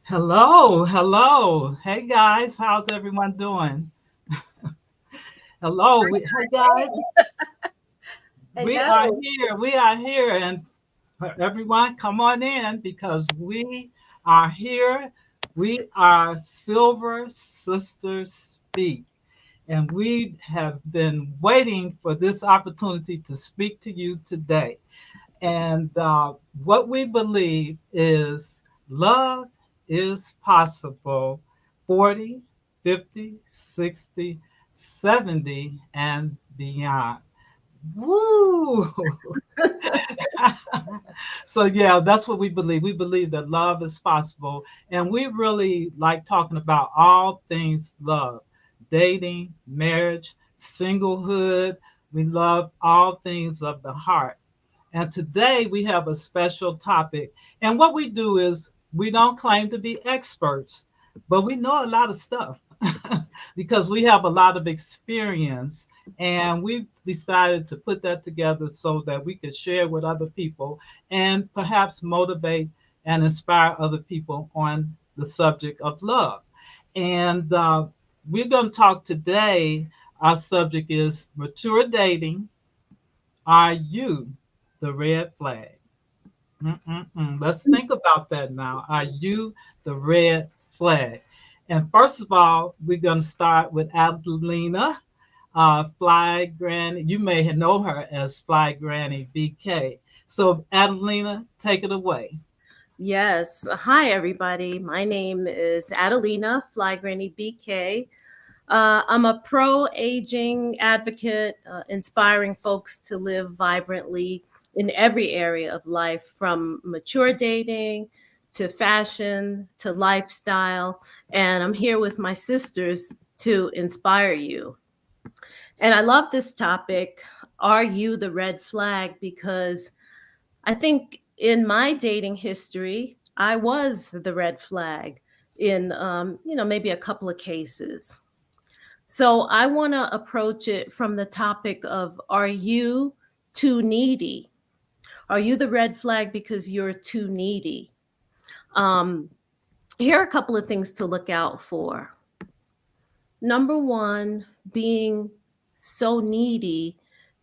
Hello, hello. Hey guys, how's everyone doing? Hello, hey guys, we are Hello. here. We are here, and everyone, come on in because we are here. We are Silver Sisters Speak, and we have been waiting for this opportunity to speak to you today. And what we believe is love is possible 40, 50, 60, 70, and beyond. Woo! So, yeah, that's what we believe. We believe that love is possible. And we really like talking about all things love, dating, marriage, singlehood. We love all things of the heart. And today we have a special topic. And what we do is we don't claim to be experts, but we know a lot of stuff because we have a lot of experience. And we've decided to put that together so that we could share with other people and perhaps motivate and inspire other people on the subject of love. And we're going to talk today. Our subject is mature dating. Are you the red flag? Mm-mm-mm. Let's think about that now. Are you the red flag? And first of all, we're going to start with Adelina, Fly Granny. You may know her as Fly Granny BK. So, Adelina, take it away. Yes. Hi, everybody. My name is Adelina, Fly Granny BK. I'm a pro aging advocate, inspiring folks to live vibrantly in every area of life, from mature dating to fashion to lifestyle. And I'm here with my sisters to inspire you. And I love this topic. Are you the red flag? Because I think in my dating history, I was the red flag in, maybe a couple of cases. So I want to approach it from the topic of, are you too needy? Are you the red flag because you're too needy? Um, Here are a couple of things to look out for. Number one, being so needy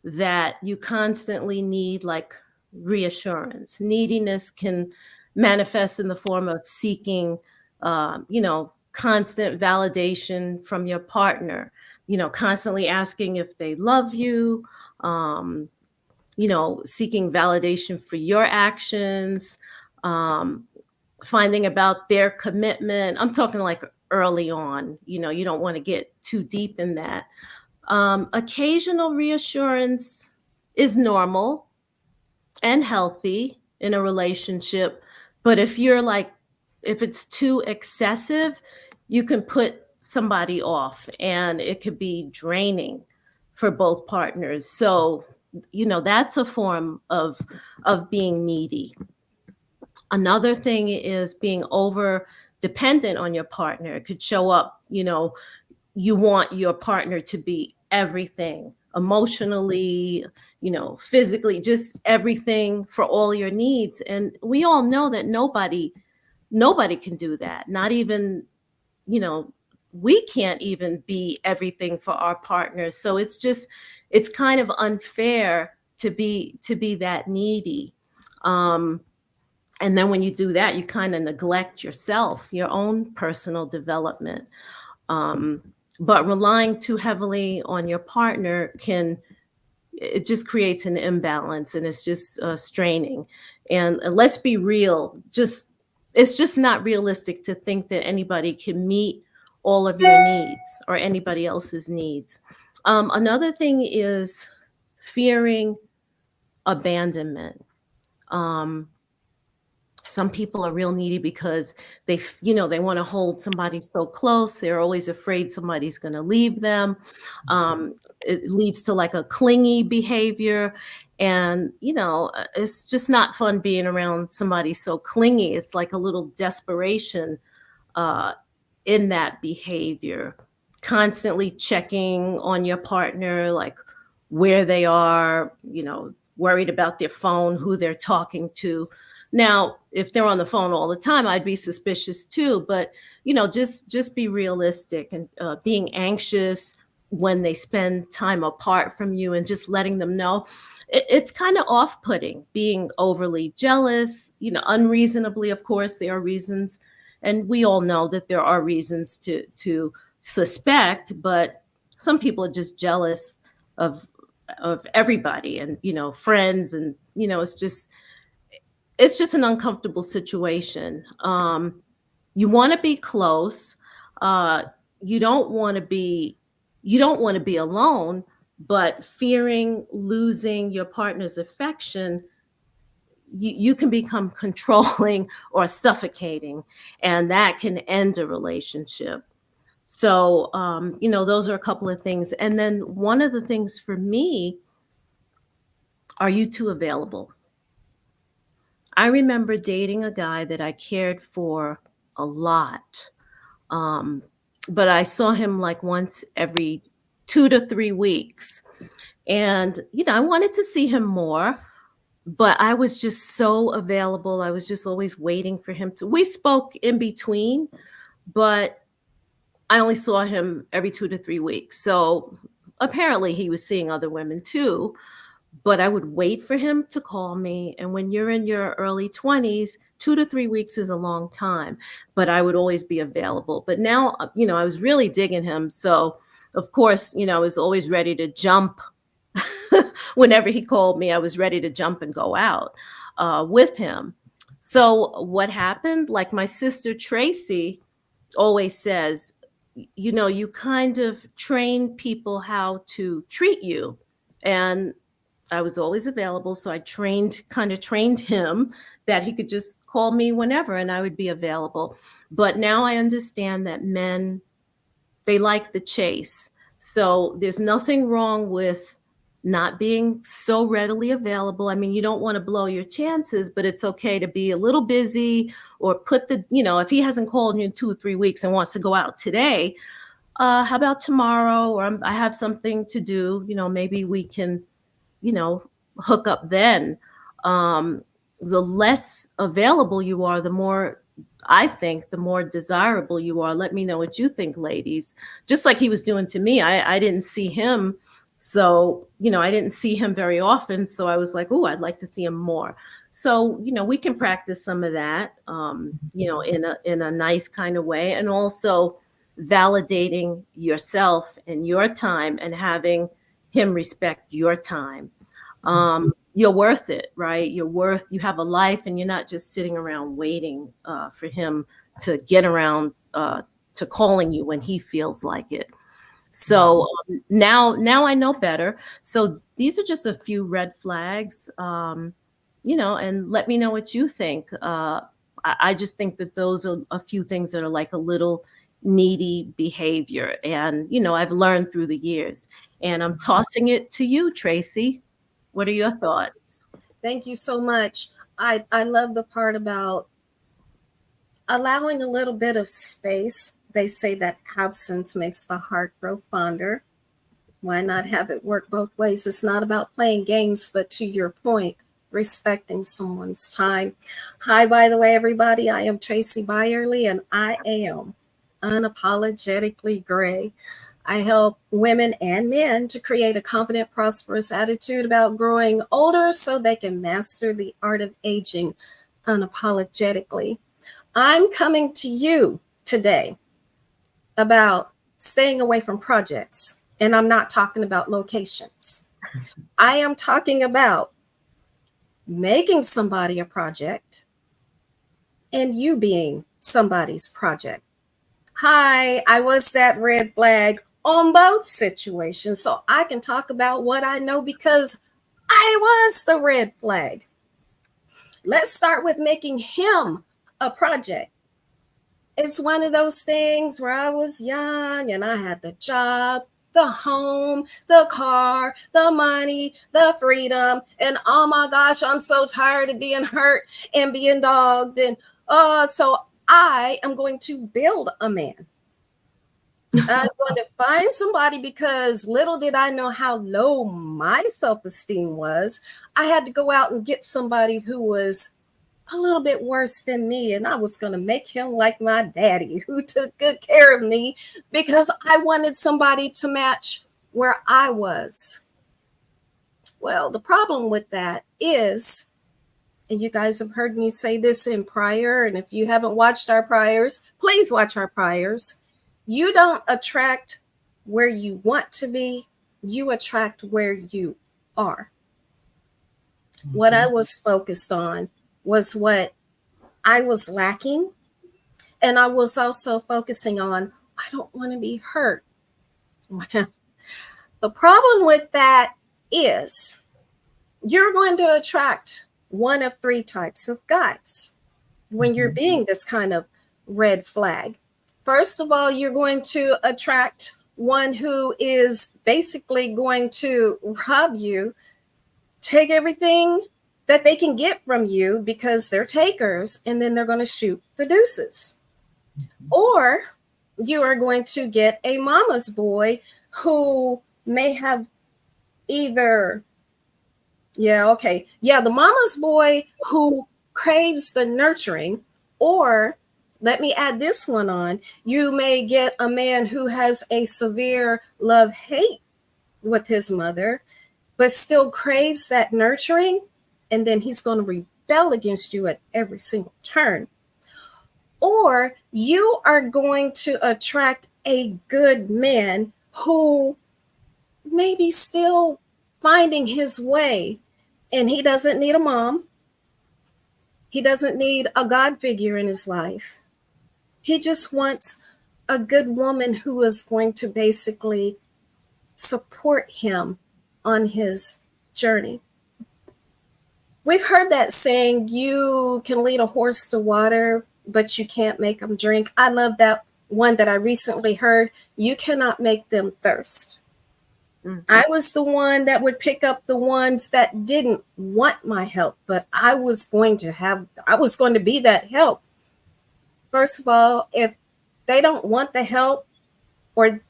that you constantly need like reassurance. Neediness can manifest in the form of seeking, constant validation from your partner, constantly asking if they love you, um, seeking validation for your actions, um, finding about their commitment. I'm talking like early on, you don't want to get too deep in that. Occasional reassurance is normal and healthy in a relationship. But if it's too excessive, you can put somebody off and it could be draining for both partners. So, that's a form of being needy. Another thing is being over dependent on your partner. It could show up, you want your partner to be everything emotionally, physically, just everything for all your needs. And we all know that nobody can do that. Not even, you know, we can't even be everything for our partners. So it's kind of unfair to be that needy. Um, and then when you do that, you kind of neglect yourself, your own personal development. Um, but relying too heavily on your partner it just creates an imbalance, and it's just straining. And let's be real, it's just not realistic to think that anybody can meet all of your needs or anybody else's needs. Another thing is fearing abandonment. Um, some people are real needy because they want to hold somebody so close. They're always afraid somebody's going to leave them. It leads to like a clingy behavior. And it's just not fun being around somebody so clingy. It's like a little desperation uh, in that behavior, constantly checking on your partner, like where they are, worried about their phone, who they're talking to. Now, if they're on the phone all the time, I'd be suspicious too. But just be realistic, and being anxious when they spend time apart from you, and just letting them know it's kind of off-putting, being overly jealous, unreasonably. Of course, there are reasons, and we all know that there are reasons to suspect, but some people are just jealous of everybody, and friends, and it's just an uncomfortable situation. You want to be close. Uh, you don't want to be alone, but fearing losing your partner's affection, you can become controlling or suffocating, and that can end a relationship. So, those are a couple of things. And then one of the things for me, are you too available? I remember dating a guy that I cared for a lot. Um, but I saw him like once every 2 to 3 weeks. And, I wanted to see him more, but I was just so available. I was just always waiting for him we spoke in between, but I only saw him every 2 to 3 weeks. So apparently he was seeing other women too, but I would wait for him to call me. And when you're in your early 20s, 2 to 3 weeks is a long time, but I would always be available. But now, I was really digging him. So, of course, I was always ready to jump. Whenever he called me, I was ready to jump and go out with him. So what happened? Like my sister Traci always says, you kind of train people how to treat you. And I was always available. So I kind of trained him that he could just call me whenever and I would be available. But now I understand that men, they like the chase. So there's nothing wrong with not being so readily available. I mean, you don't want to blow your chances, but it's okay to be a little busy, or if he hasn't called you in 2 or 3 weeks and wants to go out today, how about tomorrow? Or I have something to do, maybe we can, hook up then. The less available you are, the more, I think, the more desirable you are. Let me know what you think, ladies. Just like he was doing to me, I didn't see him. So, I didn't see him very often. So I was like, oh, I'd like to see him more. So, we can practice some of that, in a nice kind of way. And also validating yourself and your time, and having him respect your time. You're worth it, right? You have a life, and you're not just sitting around waiting for him to get around to calling you when he feels like it. So now I know better. So these are just a few red flags, and let me know what you think. I just think that those are a few things that are like a little needy behavior. And, I've learned through the years. And I'm tossing it to you, Traci. What are your thoughts? Thank you so much. I love the part about allowing a little bit of space. They say that absence makes the heart grow fonder. Why not have it work both ways? It's not about playing games, but to your point, respecting someone's time. Hi, by the way, everybody. I am Traci Byerly, and I am unapologetically gray. I help women and men to create a confident, prosperous attitude about growing older so they can master the art of aging unapologetically. I'm coming to you today about staying away from projects, and I'm not talking about locations. I am talking about making somebody a project and you being somebody's project. Hi, I was that red flag on both situations, so I can talk about what I know because I was the red flag. Let's start with making him a project. It's one of those things where I was young and I had the job, the home, the car, the money, the freedom. And oh my gosh, I'm so tired of being hurt and being dogged. And so I am going to build a man. I'm going to find somebody, because little did I know how low my self-esteem was. I had to go out and get somebody who was a little bit worse than me, and I was going to make him like my daddy who took good care of me because I wanted somebody to match where I was. Well, the problem with that is, and you guys have heard me say this in prior, and if you haven't watched our priors, please watch our priors. You don't attract where you want to be, you attract where you are. Mm-hmm. What I was focused on was what I was lacking, and I was also focusing on, I don't want to be hurt. The problem with that is you're going to attract one of three types of guys when you're being this kind of red flag. First of all, you're going to attract one who is basically going to rob you, take everything that they can get from you because they're takers, and then they're going to shoot the deuces. Or you are going to get a mama's boy who may have either, the mama's boy who craves the nurturing, or let me add this one on, you may get a man who has a severe love-hate with his mother, but still craves that nurturing, and then he's going to rebel against you at every single turn. Or you are going to attract a good man who may be still finding his way, and he doesn't need a mom. He doesn't need a God figure in his life. He just wants a good woman who is going to basically support him on his journey. We've heard that saying, you can lead a horse to water, but you can't make them drink. I love that one that I recently heard. You cannot make them thirst. Mm-hmm. I was the one that would pick up the ones that didn't want my help, but I was going to be that help. First of all, if they don't want the help, or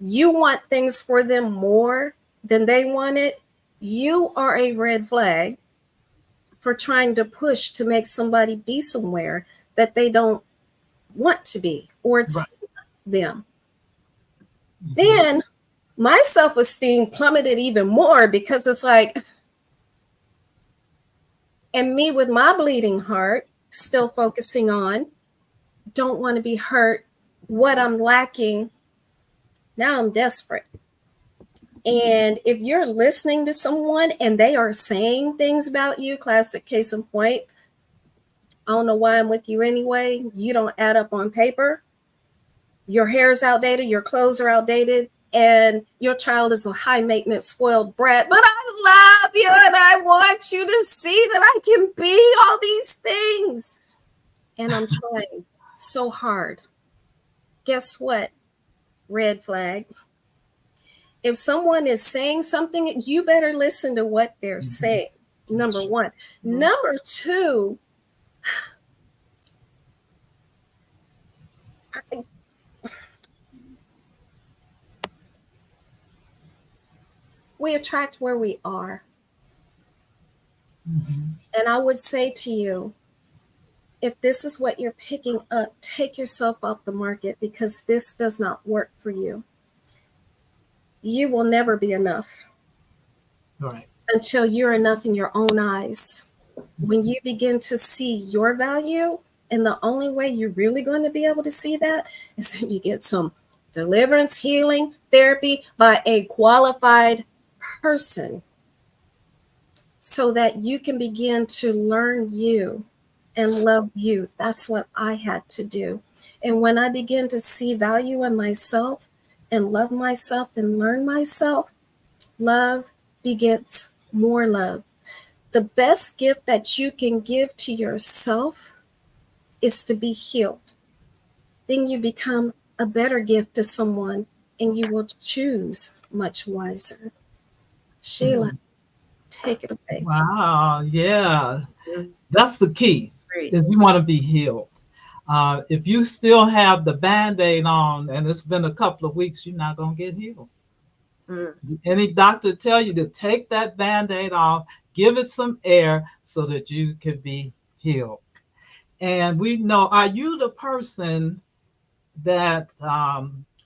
you want things for them more than they want it, you are a red flag for trying to push to make somebody be somewhere that they don't want to be, or it's them. Mm-hmm. Then my self-esteem plummeted even more, because it's like, and me with my bleeding heart, still focusing on, don't want to be hurt, what I'm lacking, now I'm desperate. And if you're listening to someone and they are saying things about you, classic case in point, I don't know why I'm with you anyway, you don't add up on paper, your hair is outdated, your clothes are outdated, and your child is a high maintenance, spoiled brat, but I love you and I want you to see that I can be all these things. And I'm trying so hard. Guess what? Red flag. If someone is saying something, you better listen to what they're saying. Number one. Number two, we attract where we are. Mm-hmm. And I would say to you, if this is what you're picking up, take yourself off the market, because this does not work for you. You will never be enough. Right. Until you're enough in your own eyes. When you begin to see your value, and the only way you're really going to be able to see that is if you get some deliverance, healing, therapy by a qualified person, so that you can begin to learn you and love you. That's what I had to do. And when I began to see value in myself and love myself and learn myself, love begets more love. The best gift that you can give to yourself is to be healed. Then you become a better gift to someone, and you will choose much wiser. Sheila, take it away. Wow, yeah. That's the key. Great. Is you want to be healed. If you still have the Band-Aid on and it's been a couple of weeks, you're not going to get healed. Any doctor tell you to take that Band-Aid off, give it some air so that you can be healed. And we know, are you the person that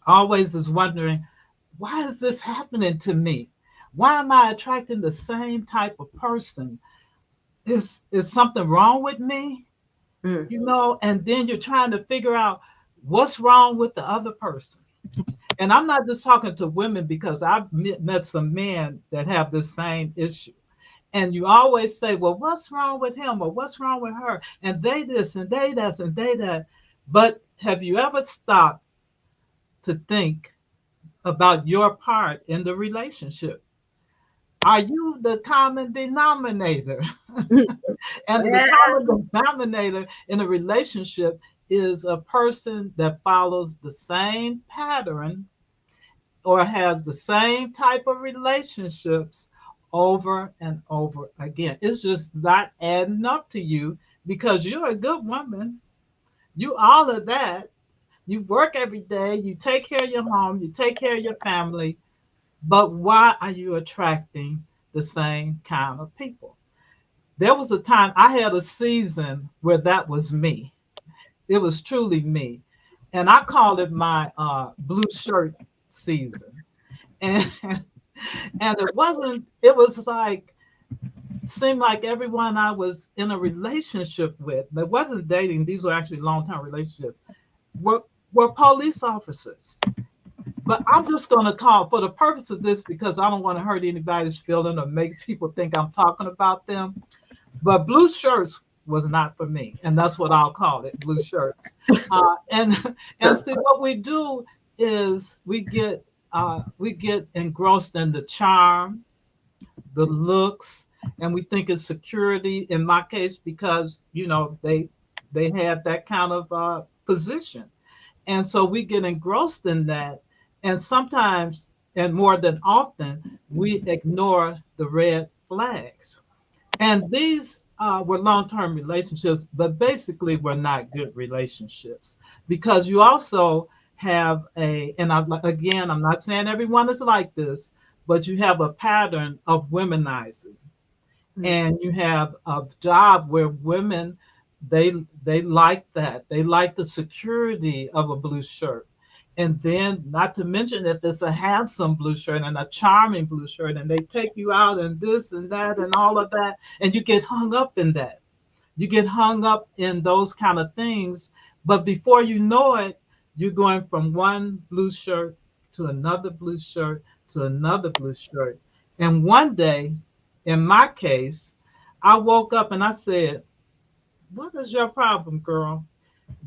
always is wondering, why is this happening to me? Why am I attracting the same type of person? Is something wrong with me? Mm. And then you're trying to figure out what's wrong with the other person. And I'm not just talking to women, because I've met some men that have the same issue. And you always say, well, what's wrong with him, or what's wrong with her? And they this and they that and they that. But have you ever stopped to think about your part in the relationship? Are you the common denominator? And the Yeah. common denominator in a relationship is a person that follows the same pattern or has the same type of relationships over and over again. It's just not adding up to you, because you're a good woman. You all of that. You work every day. You take care of your home. You take care of your family. But why are you attracting the same kind of people? There was a time, I had a season where that was me. It was truly me. And I called it my blue shirt season. And and it was like, seemed like everyone I was in a relationship with, but it wasn't dating, these were actually long-term relationships, were were police officers. But I'm just going to call, for the purpose of this, because I don't want to hurt anybody's feeling or make people think I'm talking about them. But blue shirts was not for me, and that's what I'll call it, blue shirts. And see, what we do is we get engrossed in the charm, the looks, and we think it's security. In my case, because they had that kind of position, and so we get engrossed in that, and sometimes, and more than often, we ignore the red flags. And these were long-term relationships, but basically were not good relationships, because you also have again, I'm not saying everyone is like this, but you have a pattern of womenizing, and you have a job where women, they like that. They like the security of a blue shirt. And then, not to mention, if it's a handsome blue shirt and a charming blue shirt, and they take you out and this and that and all of that, and you get hung up in that. You get hung up in those kind of things. But before you know it, you're going from one blue shirt to another blue shirt to another blue shirt. And one day, in my case, I woke up and I said, what is your problem, girl?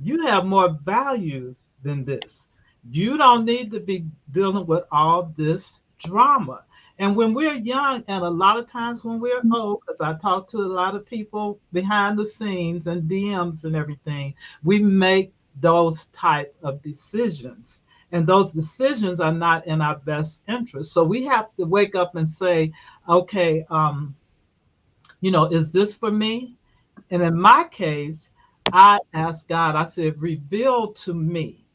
You have more value than this. You don't need to be dealing with all this drama. And when we're young, and a lot of times when we're old, because I talk to a lot of people behind the scenes and DMs and everything, we make those type of decisions. And those decisions are not in our best interest. So we have to wake up and say, okay, is this for me? And in my case, I asked God, I said, reveal to me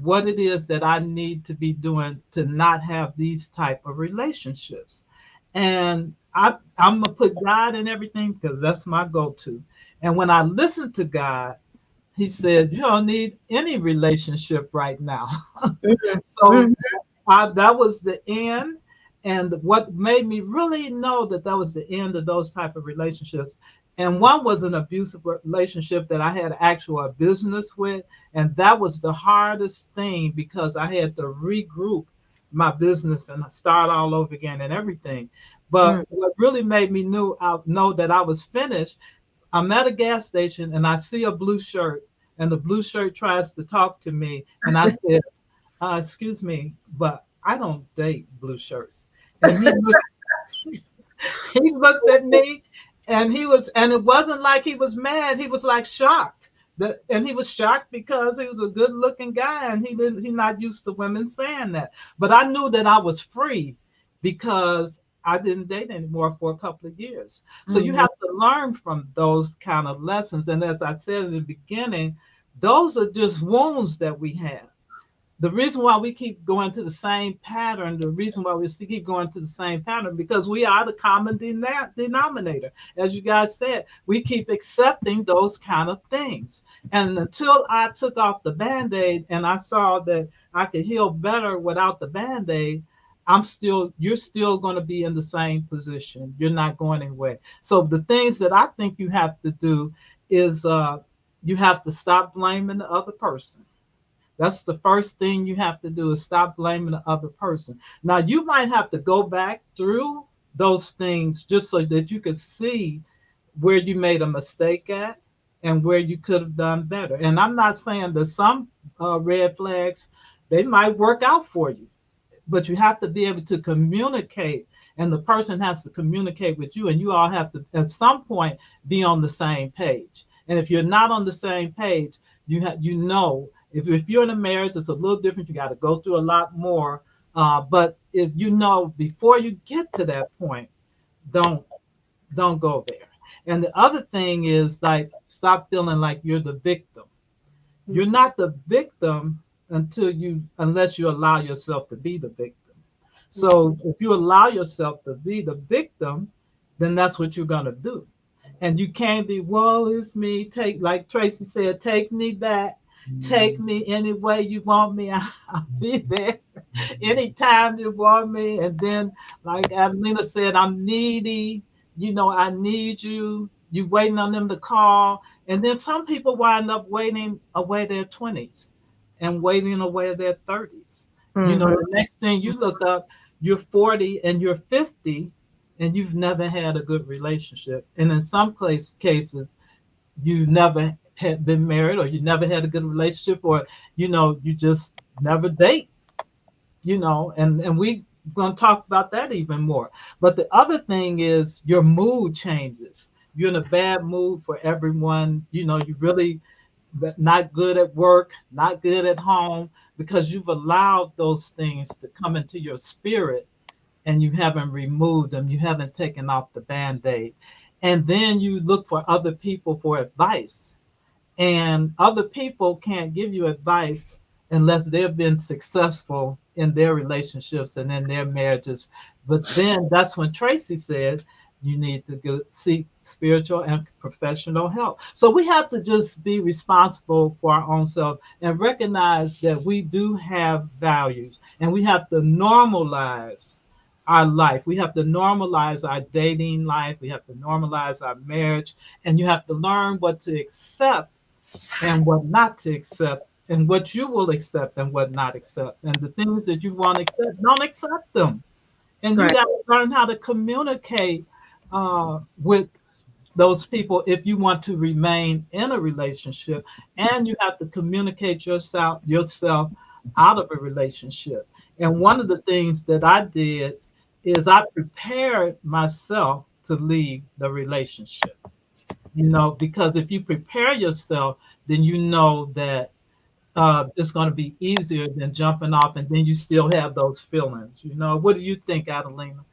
what it is that I need to be doing to not have these type of relationships. And I'm gonna put God in everything, because that's my go-to. And when I listened to God, he said, you don't need any relationship right now. So that was the end. And what made me really know that that was the end of those type of relationships. And one was an abusive relationship that I had actual business with. And that was the hardest thing, because I had to regroup my business and start all over again and everything. But what really made me know that I was finished, I'm at a gas station and I see a blue shirt, and the blue shirt tries to talk to me. And I said, excuse me, but I don't date blue shirts. And he looked at me, and it wasn't like he was mad. He was like shocked. And he was shocked because he was a good looking guy, and he's not used to women saying that. But I knew that I was free, because I didn't date anymore for a couple of years. So you have to learn from those kind of lessons. And as I said in the beginning, those are just wounds that we have. The reason why we keep going to the same pattern, the reason why we still keep going to the same pattern, because we are the common denominator. As you guys said, we keep accepting those kind of things. And until I took off the Band-Aid and I saw that I could heal better without the Band-Aid, you're still going to be in the same position. You're not going anywhere. So the things that I think you have to do is you have to stop blaming the other person. That's the first thing you have to do, is stop blaming the other person. Now, you might have to go back through those things just so that you could see where you made a mistake at and where you could have done better. And I'm not saying that some red flags, they might work out for you, but you have to be able to communicate, and the person has to communicate with you, and you all have to at some point be on the same page. And if you're not on the same page, if you're in a marriage, it's a little different. You got to go through a lot more. But if you know before you get to that point, don't go there. And the other thing is, like, stop feeling like you're the victim. You're not the victim unless you allow yourself to be the victim. So if you allow yourself to be the victim, then that's what you're gonna do. And you can't be, woe is me. Like Traci said, take me back. Take me any way you want me. I'll be there anytime you want me. And then, like Adelina said, I'm needy. I need you. You waiting on them to call. And then some people wind up waiting away their 20s and waiting away their 30s. The next thing you look up, you're 40 and you're 50 and you've never had a good relationship. And in some cases, you never had been married, or you never had a good relationship, or you just never date, and we're going to talk about that even more. But the other thing is your mood changes. You're in a bad mood for everyone. You really not good at work, not good at home, because you've allowed those things to come into your spirit and you haven't removed them. You haven't taken off the Band-Aid. And then you look for other people for advice. And other people can't give you advice unless they've been successful in their relationships and in their marriages. But then that's when Traci said you need to go seek spiritual and professional help. So we have to just be responsible for our own self and recognize that we do have values, and we have to normalize our life. We have to normalize our dating life. We have to normalize our marriage, and you have to learn what to accept and what not to accept, and what you will accept and what not accept. And the things that you want to accept, don't accept them. And you got to learn how to communicate with those people if you want to remain in a relationship. And you have to communicate yourself out of a relationship. And one of the things that I did is I prepared myself to leave the relationship. Because if you prepare yourself, then you know that it's going to be easier than jumping off, and then you still have those feelings. What do you think, Adelina?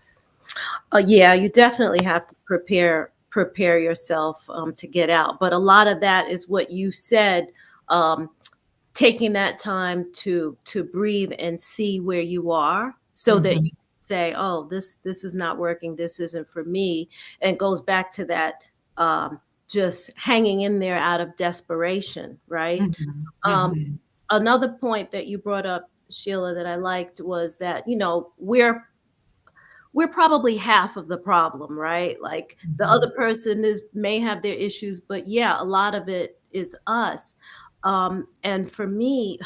Yeah, you definitely have to prepare yourself to get out. But a lot of that is what you said, taking that time to breathe and see where you are, so that you say, oh, this is not working, this isn't for me. And it goes back to that just hanging in there out of desperation, right? Another point that you brought up, Sheila, that I liked was that, we're probably half of the problem, right? Like the other person may have their issues, but yeah, a lot of it is us. And for me,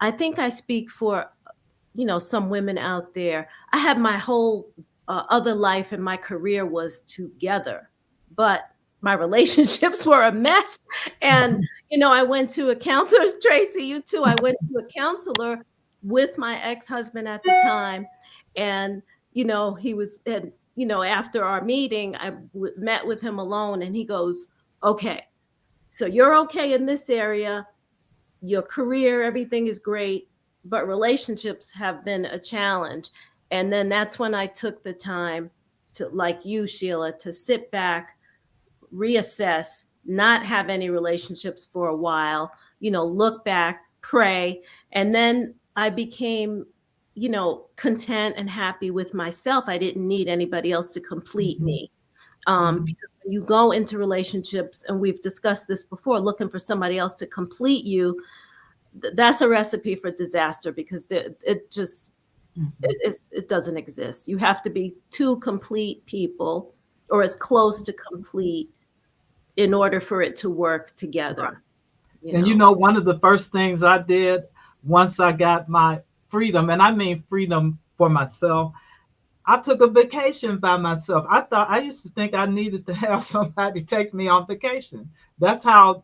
I think I speak for, some women out there. I had my whole other life, and my career was together, but my relationships were a mess. And, I went to a counselor, Traci, you too. I went to a counselor with my ex-husband at the time. And, he was, and, after our meeting, I met with him alone, and he goes, okay, so you're okay in this area, your career, everything is great, but relationships have been a challenge. And then that's when I took the time to, like you, Sheila, to sit back, reassess, not have any relationships for a while, look back, pray. And then I became, content and happy with myself. I didn't need anybody else to complete me. Because when you go into relationships, and we've discussed this before, looking for somebody else to complete you, that's a recipe for disaster, because it doesn't exist. You have to be two complete people, or as close to complete, in order for it to work together. Right. And one of the first things I did once I got my freedom, and I mean freedom for myself, I took a vacation by myself. I used to think I needed to have somebody take me on vacation. That's how,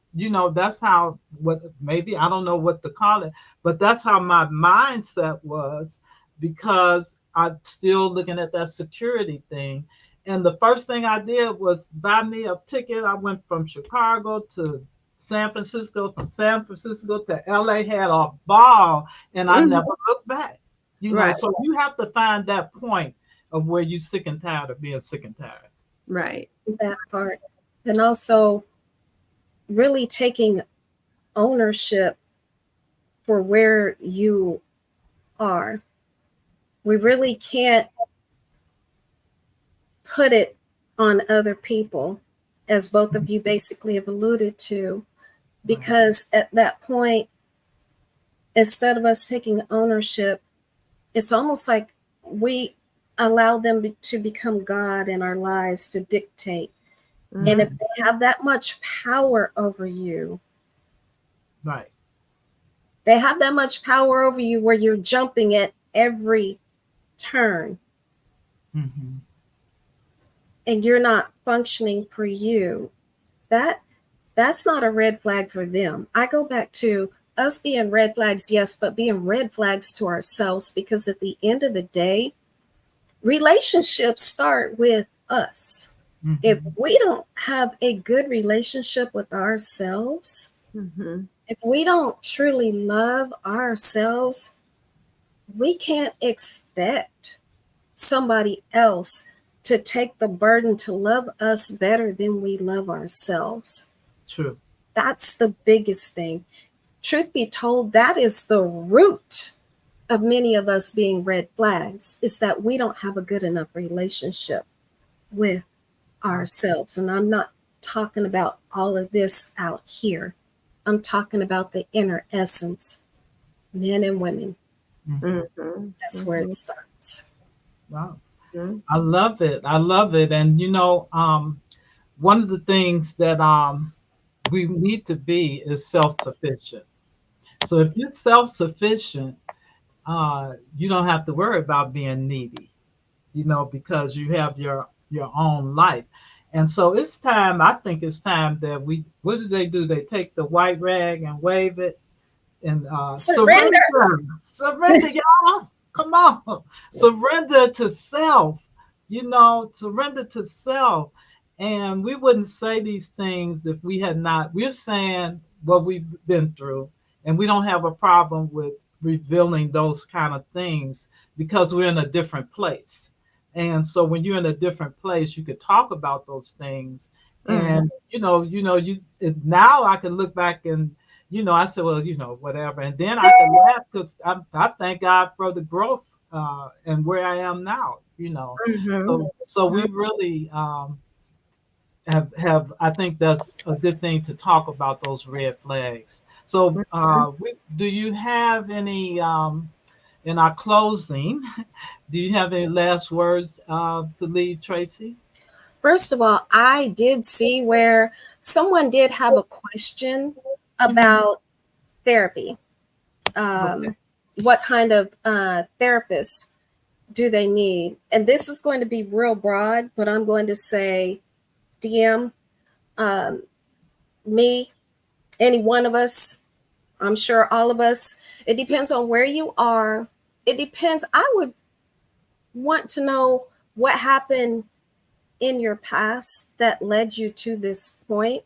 what, maybe, I don't know what to call it, but that's how my mindset was, because I'm still looking at that security thing. And the first thing I did was buy me a ticket. I went from Chicago to San Francisco, from San Francisco to LA, had a ball, and I never looked back. Right. So you have to find that point of where you're sick and tired of being sick and tired. Right. That part. And also really taking ownership for where you are. We really can't put it on other people, as both of you basically have alluded to, because at that point, instead of us taking ownership, it's almost like we allow them to become God in our lives, to dictate. And if they have that much power over you, right, they have that much power over you where you're jumping at every turn, and you're not functioning for you, that's not a red flag for them. I go back to us being red flags, yes, but being red flags to ourselves, because at the end of the day, relationships start with us. If we don't have a good relationship with ourselves, if we don't truly love ourselves, we can't expect somebody else to take the burden to love us better than we love ourselves. True. That's the biggest thing. Truth be told, that is the root of many of us being red flags, is that we don't have a good enough relationship with ourselves. And I'm not talking about all of this out here. I'm talking about the inner essence, men and women. That's where it starts. Wow. I love it. I love it. And one of the things that we need to be is self-sufficient. So if you're self-sufficient, you don't have to worry about being needy, because you have your own life. And so it's time, I think it's time that what do? They take the white rag and wave it and surrender. Surrender, y'all. Come on. Surrender to self, surrender to self. And we wouldn't say these things if we had not. We're saying what we've been through, and we don't have a problem with revealing those kind of things, because we're in a different place. And so when you're in a different place, you could talk about those things. And now I can look back and I said, well, whatever. And then I can laugh, because I thank God for the growth and where I am now. So we really have. I think that's a good thing to talk about, those red flags. So do you have any in our closing? Do you have any last words to leave, Traci? First of all, I did see where someone did have a question about therapy. What kind of therapist do they need? And this is going to be real broad, but I'm going to say DM me, any one of us. I'm sure all of us. It depends on where you are. It depends. I would want to know what happened in your past that led you to this point.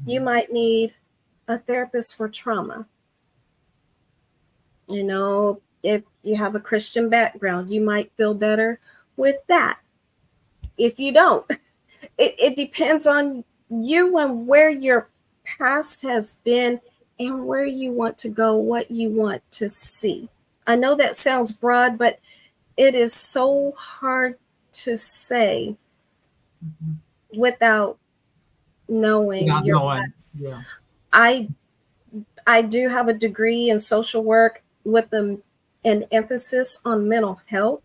You might need a therapist for trauma. If you have a Christian background, you might feel better with that. If you don't, it depends on you and where your past has been and where you want to go, what you want to see. I know that sounds broad, but it is so hard to say without knowing Not your knowing. guts. Yeah. I I do have a degree in social work with an emphasis on mental health.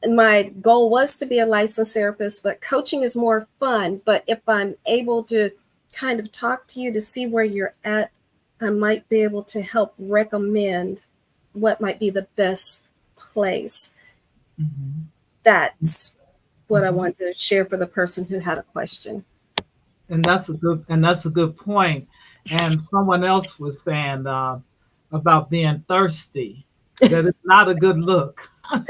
My goal was to be a licensed therapist, but coaching is more fun. But if I'm able to kind of talk to you to see where you're at, I might be able to help recommend what might be the best place. Mm-hmm. That's what I Mm-hmm. wanted to share for the person who had a question. And that's a good point. And someone else was saying about being thirsty, that it's not a good look. I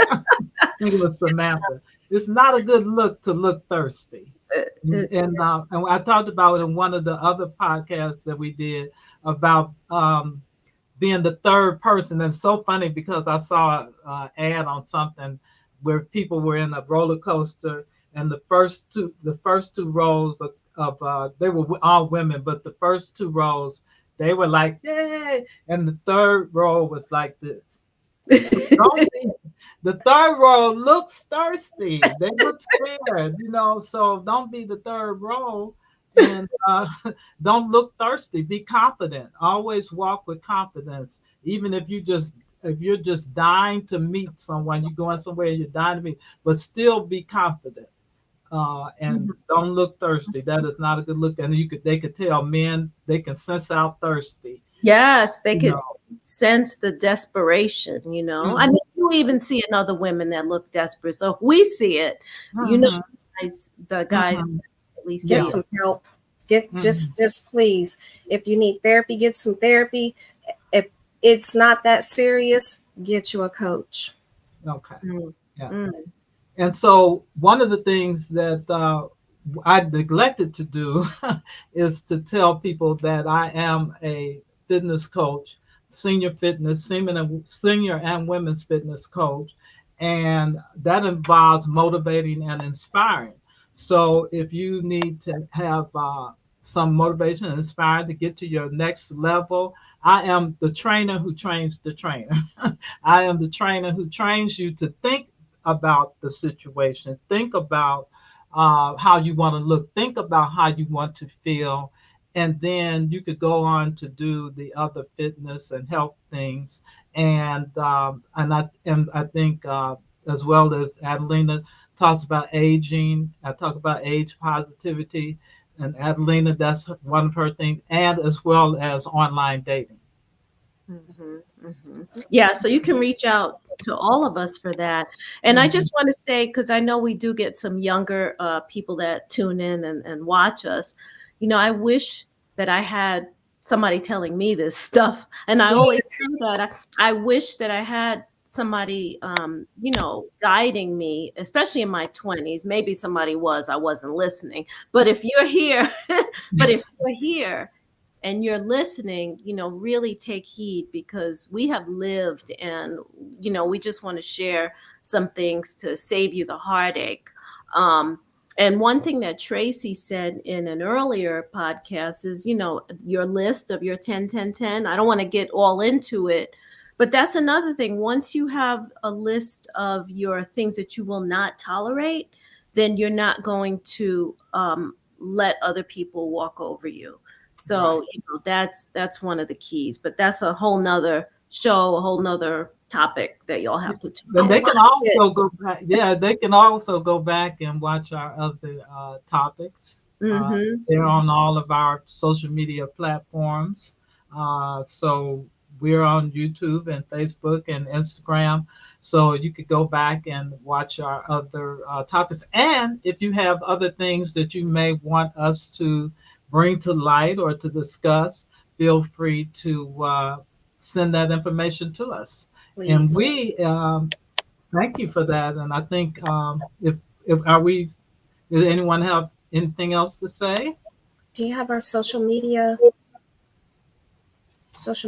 think it was Samantha. It's not a good look to look thirsty. And I talked about in one of the other podcasts that we did about being the third person. And it's so funny because I saw an ad on something where people were in a roller coaster, and the first two rows of they were all women, but the first two rows they were like yay, and the third row was like this. So don't be, the third row looks thirsty. They look scared, So don't be the third row, and don't look thirsty. Be confident. Always walk with confidence. Even if you're just dying to meet someone, you're going somewhere, you're dying to meet, but still be confident. And don't look thirsty. That is not a good look. And they could tell men, they can sense out thirsty. Yes, they You could know. sense the desperation, I Mhm. mean, you even see in other women that look desperate. So if we see it, Mhm. the guys Mhm. at least Get Yeah. see it. some help. Get Mhm. just please. If you need therapy, get some therapy. If it's not that serious, get you a coach. Okay. Mm, Yeah. mm. And so one of the things that I neglected to do is to tell people that I am a fitness coach, senior and women's fitness coach, and that involves motivating and inspiring. So if you need to have some motivation and inspiring to get to your next level, I am the trainer who trains the trainer. I am the trainer who trains you to think about the situation, think about how you want to look, think about how you want to feel, and then you could go on to do the other fitness and health things. And I think as well as Adelina talks about aging, I talk about age positivity, and Adelina, that's one of her things, and as well as online dating. Mhm, mhm. Yeah, so you can reach out to all of us for that. And I Mhm. just want to say, because I know we do get some younger people that tune in and watch us, I wish that I had somebody telling me this stuff. And I always say that I wish that I had somebody, guiding me, especially in my 20s. Maybe somebody was, I wasn't listening. But if you're here, but if you're here, and you're listening, really take heed because we have lived and, we just want to share some things to save you the heartache. And one thing that Traci said in an earlier podcast is, your list of your 10, 10, 10. I don't want to get all into it, but that's another thing. Once you have a list of your things that you will not tolerate, then you're not going to let other people walk over you. Right. So, that's one of the keys, but that's a whole nother show, a whole nother topic that y'all have to tune And I'll they in. can watch it. also go back. Yeah, they can also go back and watch our other topics. Mm-hmm. They're on all of our social media platforms. So we're on YouTube and Facebook and Instagram. So you could go back and watch our other topics. And if you have other things that you may want us to bring to light or to discuss, feel free to send that information to us. And Please. we thank you for that. And I think if are we, does anyone have anything else to say? Do you have our social media?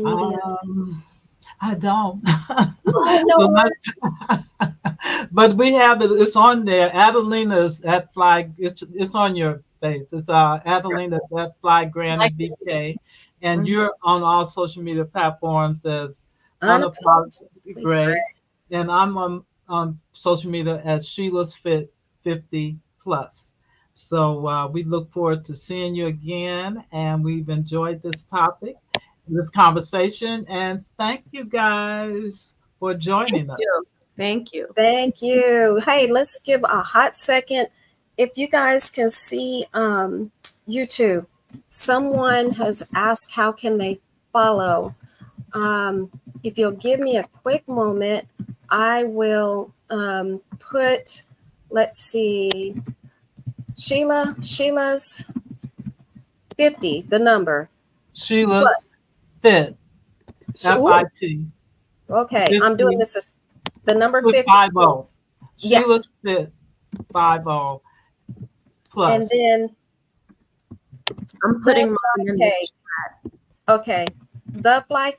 Um, I don't. Oh no So worries. but we have it. It's on there. Adelina's at Fly. It's on your face. It's Adelina at Fly Granny BK, And Mhm. you're on all social media platforms as Unapologetically Unapologetically Gray. Gray. And I'm on social media as Sheila's Fit 50 Plus. So we look forward to seeing you again. And we've enjoyed this topic, this conversation. And thank you guys for Thank joining you. us. Thank you. Thank you. Hey, let's give a hot second. If you guys can see YouTube, someone has asked how can they follow. If you'll give me a quick moment, I will put, let's see, Sheila's 50, the number. Sheila's Plus. Fit, Ooh, FIT, okay, I'm doing 50 this as the number with 50 50. plus. Yes. Sheila's Fit 50 And Plus. then I'm the putting mine in the okay. Okay. The fly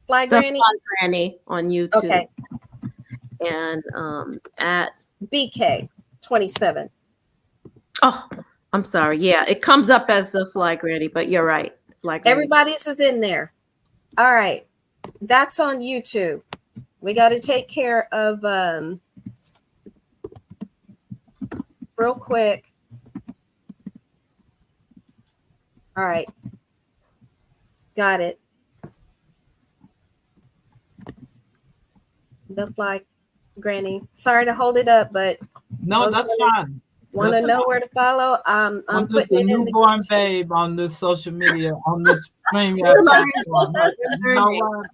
the granny. Fly Granny on YouTube. Okay. And at BK 27. oh, I'm sorry. Yeah, it comes up as the Fly Granny, but you're right. Fly Granny. Everybody's is in there. All right. That's on YouTube. We got to take care of real quick. All right. Got it. The fly granny. Sorry to hold it up, but No, that's fine. Want to That's know fine. where to follow? I'm just putting a it in the newborn YouTube. babe on this social media, on this premium platform. You know what?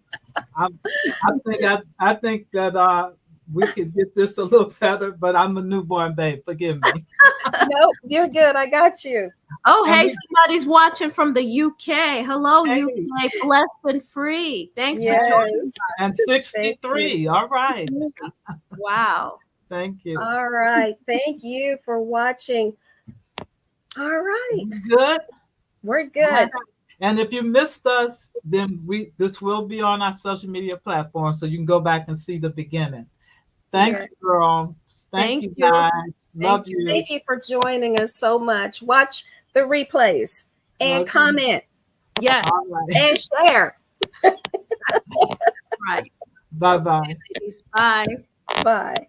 I think that we could get this a little better, but I'm a newborn babe. Forgive me. Nope, you're good. I got you. Oh, And hey, we- somebody's watching from the UK. Hello, Hey. UK, blessed and free. Thanks for joining. Yes. And 63. All right. Wow. Thank you. All right. Thank you for watching. All right. Good. We're good. And if you missed us, then this will be on our social media platform, so you can go back and see the beginning. Thank Yes. you, girls. Thank you, guys. Love you. Thank you for joining us so much. Watch the replays and Okay. comment. Yes. All right. And share. Right. Bye-bye. Ladies, bye. Bye.